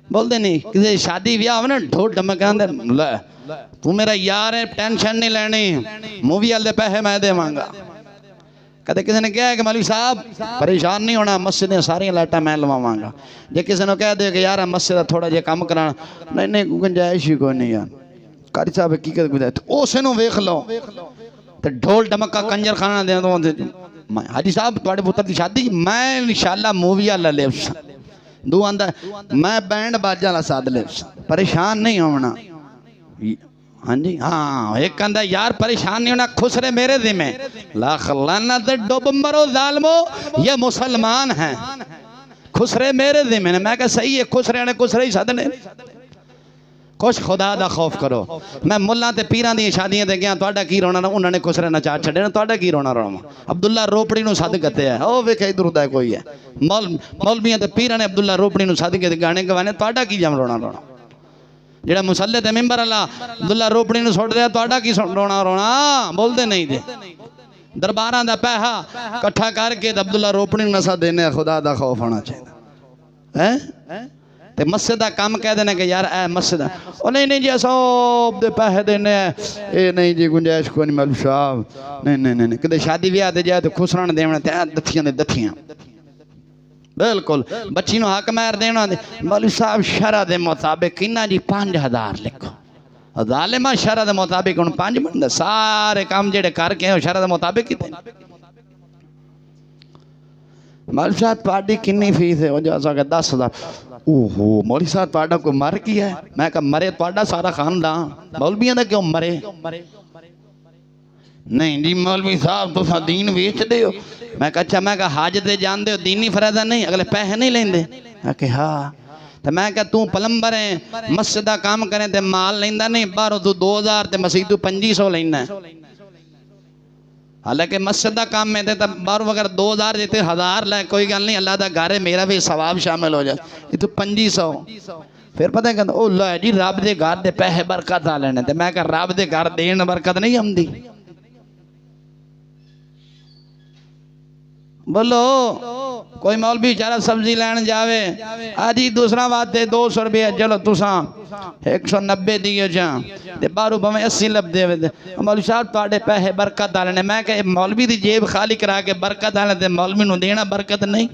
बोलते नहीं किसी शादी ब्याह हो ना ढोल ढमकांदे ले तू मेरा यार है टेंशन नहीं लेनी मूवी वाले पैसे मैं देवांगा। कदे किसी ने कहा है कि मौलवी साहब परेशान नहीं होना मस्जिद सारिया लाइटा मैं लवावांगा। जे किसी ने कह दे कि यार मस्जिद थोड़ा जिहा काम कराना नहीं नहीं गुंजाइश ही कोई नहीं यार कारी साहब हकीकत गुजारिश उस वेख लो तो ढोल ढमका कंजर खाना दे हाजी साहब थोड़े पुत्र की शादी मैं इंशाअल्लाह मूवी वाला ले दू आंदा मैं बैंड बाजा वाला साध ले परेशान नहीं होना। हाँ जी हाँ एक कहता यार परेशान नहीं होना खुश रहे मेरे जिम्मे लाख लानत डुब मरो जालमो ये मुसलमान हैं खुश रहे मेरे जिम्मे। मैं कहा सही है खुश रहने खुश रही सदने कुछ खुदा दा खौफ करो। मैं मुल्ला ते पीरां दी शादियां ते गया तुहाडा की रोना उन्होंने खुश रहना चाह छड़े तुहाडा की रोना रोना। अब्दुल्ला रोपड़ी नूं सद गते है ओ वेख इधर उदा कोई है मौलवियां ते पीरां ने अब्दुल्ला रोपड़ी नूं सद के गाने गवाने तुहाडा की जम रोना रोना। जेड़ा मुसल्ले ते मिंबर अल्लाह अब्दुल्ला रोपड़ी नूं सुट दिया तुहाडा की रोना रोना बोलदे नहीं दे। दरबारां दा पैसा इकट्ठा करके अब्दुल्ला रोपड़ी नूं नसा देने खुदा दा खौफ होना चाहिए हैं ते मस्जिद का काम कह देने कि यार ए मस्जिद ओ नहीं नहीं जी सब दे पैसे देने ए नहीं जी गुंजाइश कोई नहीं मौलवी साहब नहीं नहीं नहीं कदे शादी ब्याह ते जाए तो खुसरन देवने ते दथियां दे दथियां बिल्कुल बच्ची नु हक मार देना मौलवी साहब शरअ दे मुताबिक किन्ना जी 5000 लिखो जालिमा शरअ दे मुताबिक हुन 5 बंदे सारे काम जेड़े करके शरअ दे मुताबिक किते मौलवी साहब पार्टी कितनी फीस है हो जा सके 10,000 ओहो मौलवी साहब तुहाडा कोई मर गया है। मैं कहा मरे तुहाडा सारा खानदान मौलवियां दा क्यों मरे नहीं जी मौलवी साहब तुसा दीन बेचदे हो। मैं कहा अच्छा मैं कहा हज ते जांदे हो दीनी फरादा नहीं अगले पैसे नहीं लेंदे कि हाँ तो मैं कहा तू प्लम्बर है मस्जिद का काम करे ते माल लेंदा नहीं बाहरों तू 2000 ते मसीह तू 2500 लेना है। हालांकि मस्जिद का काम में तो बाहरों अगर 2000 देते 1000 लै कोई गल नहीं अल्लाह का घर है मेरा भी सवाब शामिल हो जाए ये तो 2500 फिर पता कहता ओ लै जी रब के घर के पैसे बरकत आ लेने ते मैं कहा रब के घर देन बरकत नहीं आती बोलो कोई मौलवी बेचारा सब्जी लैन जावे आज ही दूसरा बात है 200 रुपया चलो तुसा 190 दियो जा ते बाहरों भावें 80 लभदे मौलवी साहब तुहाडे पैसे बरकत आ लेने। मैं कहा मौलवी दी जेब खाली करा के बरकत आ लेने ते मौलवी नूं देना बरकत नहीं।